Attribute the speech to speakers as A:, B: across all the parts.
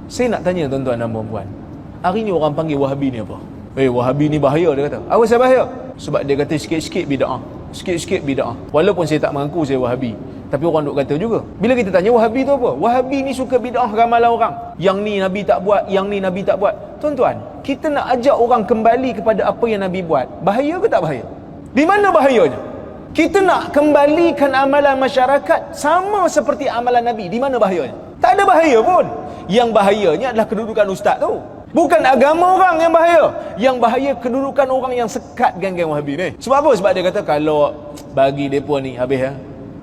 A: Saya nak tanya tuan-tuan dan puan-puan, hari ni orang panggil Wahabi ni apa? Wahabi ni bahaya, dia kata. Apa sebab bahaya? Sebab dia kata sikit-sikit bid'ah. Sikit-sikit bid'ah. Walaupun saya tak mengaku saya Wahabi, tapi orang duk kata juga. Bila kita tanya Wahabi tu apa? Wahabi ni suka bid'ah ramalan orang. Yang ni Nabi tak buat, yang ni Nabi tak buat. Tuan-tuan, kita nak ajak orang kembali kepada apa yang Nabi buat. Bahaya ke tak bahaya? Di mana bahayanya? Kita nak kembalikan amalan masyarakat sama seperti amalan Nabi. Di mana bahayanya? Tak ada bahaya pun. Yang bahayanya adalah kedudukan ustaz tu. Bukan agama orang yang bahaya. Yang bahaya kedudukan orang yang sekat geng-geng Wahabi ni. Sebab apa? Sebab dia kata kalau bagi mereka ni habis ya,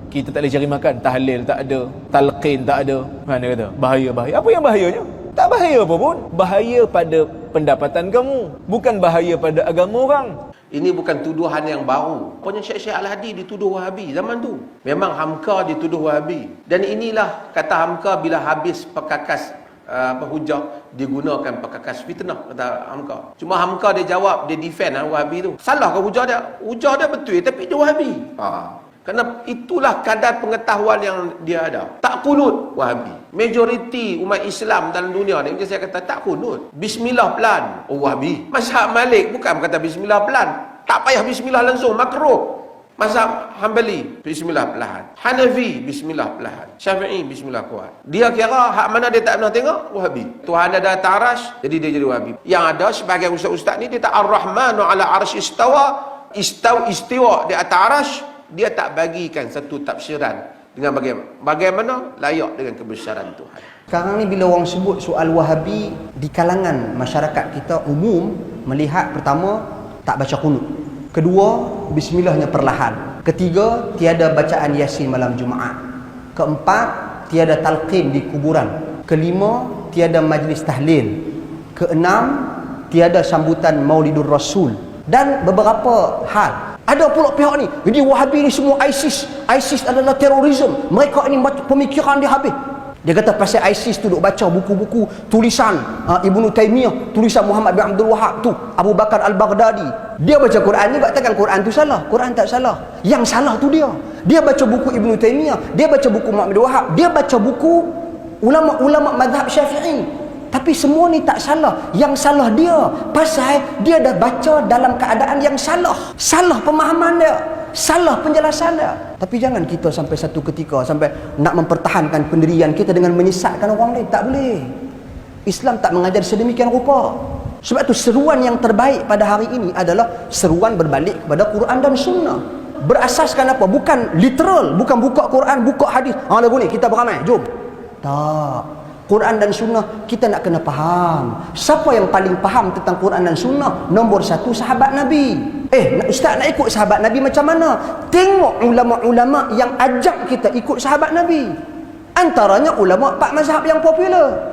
A: kita tak boleh cari makan. Tahlil tak ada, talqin tak ada. Mana dia kata? Bahaya-bahaya. Apa yang bahayanya? Tak bahaya apa pun. Bahaya pada pendapatan kamu, bukan bahaya pada agama orang.
B: Ini bukan tuduhan yang baru. Pokoknya Syekh Al-Hadi dituduh Wahabi zaman tu. Memang Hamka dituduh Wahabi. Dan inilah kata Hamka bila habis perkakas hujah, digunakan perkakas fitnah, kata Hamka. Cuma Hamka dia jawab, dia defend Wahabi tu. Salah ke hujah dia? Hujah dia betul tapi dia Wahabi. Kerana itulah kadar pengetahuan yang dia ada. Tak kunut Wahabi. Majoriti umat Islam dalam dunia ni, macam saya kata, tak kunut. Bismillah pelan. Oh, Wahabi. Mazhab Malik bukan kata bismillah pelan. Tak payah bismillah langsung, makruh. Mazhab Hanbali, bismillah pelan. Hanafi, bismillah pelan. Syafi'i, bismillah kuat. Dia kira hak mana dia tak pernah tengok, Wahabi. Tuhan ada atas arash, jadi dia jadi Wahabi. Yang ada sebagai ustaz-ustaz ni, dia tak Ar-Rahmanu ala arsh istawa, istiwa di atas arash. Dia tak bagikan satu tafsiran dengan bagaimana layak dengan kebesaran Tuhan.
C: Sekarang ni bila orang sebut soal Wahabi di kalangan masyarakat kita umum, melihat pertama tak baca qunut, kedua bismillahnya perlahan, ketiga tiada bacaan Yasin malam Jumaat, keempat tiada talqin di kuburan, kelima tiada majlis tahlil, keenam tiada sambutan Maulidur Rasul, dan beberapa hal. Ada pula pihak ni, jadi Wahabi ni semua ISIS adalah terorisme, mereka ini pemikiran dia habis. Dia kata pasal ISIS tu duk baca buku-buku tulisan Ibnu Taimiyah, tulisan Muhammad bin Abdul Wahab tu, Abu Bakar Al-Baghdadi. Dia baca Quran ni, katakan Quran tu salah. Quran tak salah. Yang salah tu dia. Dia baca buku Ibnu Taimiyah, dia baca buku Muhammad bin Wahab, dia baca buku ulama-ulama mazhab Syafi'i. Tapi semua ni tak salah. Yang salah dia pasal dia dah baca dalam keadaan yang salah. Salah pemahaman dia, salah penjelasan dia. Tapi jangan kita sampai satu ketika sampai nak mempertahankan pendirian kita dengan menyesatkan orang lain. Tak boleh. Islam tak mengajar sedemikian rupa. Sebab tu seruan yang terbaik pada hari ini adalah seruan berbalik kepada Quran dan Sunnah. Berasaskan apa? Bukan literal, bukan buka Quran, buka hadis. Lagu ni kita beramai, jom. Tak. Quran dan Sunnah kita nak kena faham. Siapa yang paling faham tentang Quran dan Sunnah? Nombor satu, sahabat Nabi. Ustaz nak ikut sahabat Nabi macam mana? Tengok ulama-ulama yang ajak kita ikut sahabat Nabi. Antaranya ulama 4 mazhab yang popular.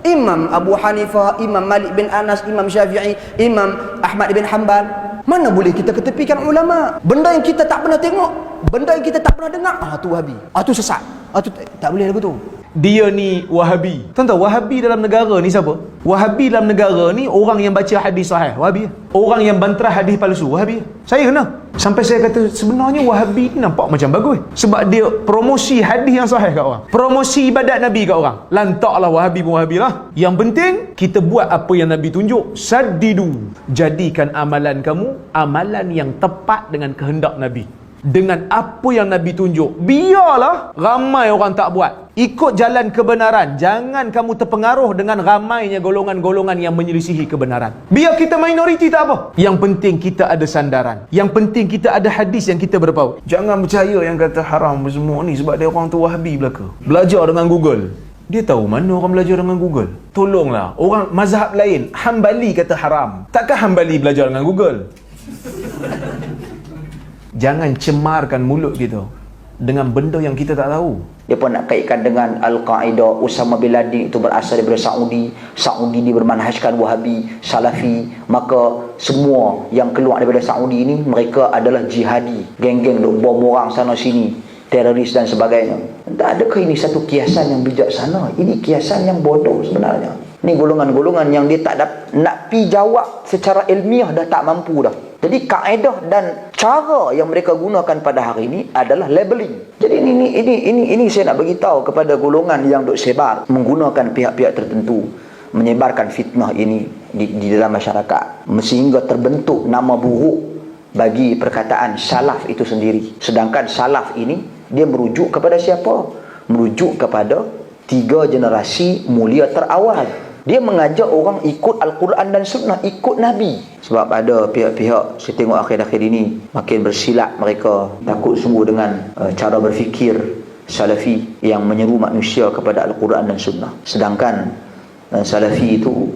C: Imam Abu Hanifah, Imam Malik bin Anas, Imam Syafi'i, Imam Ahmad bin Hanbal. Mana boleh kita ketepikan ulama? Benda yang kita tak pernah tengok, benda yang kita tak pernah dengar, tu Wahabi. Tu sesat. Tu tak boleh lagu tu.
A: Dia ni Wahabi. Tuan-tuan, Wahabi dalam negara ni siapa? Wahabi dalam negara ni orang yang baca hadis sahih, Wahabi. Orang yang bantah hadis palsu, Wahabi. Saya kena. Sampai saya kata sebenarnya Wahabi ni nampak macam bagus. Sebab dia promosi hadis yang sahih kat orang. Promosi ibadat Nabi kat orang. Lantaklah Wahabi pun Wahabi lah. Yang penting kita buat apa yang Nabi tunjuk. Saddidu. Jadikan amalan kamu amalan yang tepat dengan kehendak Nabi. Dengan apa yang Nabi tunjuk. Biarlah ramai orang tak buat. Ikut jalan kebenaran. Jangan kamu terpengaruh dengan ramainya golongan-golongan yang menyelisihi kebenaran. Biar kita minoriti tak apa. Yang penting kita ada sandaran. Yang penting kita ada hadis yang kita berpaut. Jangan percaya yang kata haram semua ni sebab dia orang tu Wahabi belaka. Belajar dengan Google. Dia tahu mana orang belajar dengan Google. Tolonglah. Orang mazhab lain, Hanbali kata haram. Takkan Hanbali belajar dengan Google? Jangan cemarkan mulut kita dengan benda yang kita tak tahu.
D: Dia pun nak kaitkan dengan Al-Qaeda. Usama bin Laden itu berasal daripada Saudi. Saudi ni bermanhajkan Wahabi, Salafi. Maka semua yang keluar daripada Saudi ini, mereka adalah jihadi. Geng-geng duk bom orang sana sini, teroris dan sebagainya. Tak adakah ini satu kiasan yang bijaksana? Ini kiasan yang bodoh sebenarnya. Ini golongan-golongan yang dia tak nak pi jawab secara ilmiah dah tak mampu dah. Jadi kaedah dan cara yang mereka gunakan pada hari ini adalah labeling. Jadi ini saya nak bagi tahu kepada golongan yang duk sebar menggunakan pihak-pihak tertentu menyebarkan fitnah ini di dalam masyarakat, sehingga terbentuk nama buruk bagi perkataan salaf itu sendiri. Sedangkan salaf ini dia merujuk kepada siapa? Merujuk kepada 3 generasi mulia terawal. Dia mengajak orang ikut Al-Quran dan Sunnah, ikut Nabi. Sebab ada pihak-pihak, saya tengok akhir-akhir ini makin bersilap mereka, takut sungguh dengan cara berfikir Salafi yang menyeru manusia kepada Al-Quran dan Sunnah. Sedangkan Salafi itu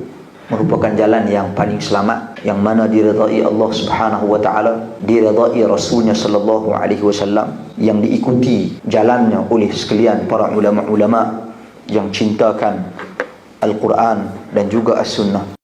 D: merupakan jalan yang paling selamat, yang mana diridai Allah Subhanahu wa taala, diridai Rasulnya sallallahu alaihi wasallam, yang diikuti jalannya oleh sekalian para ulama-ulama yang cintakan Al-Quran dan juga As-Sunnah.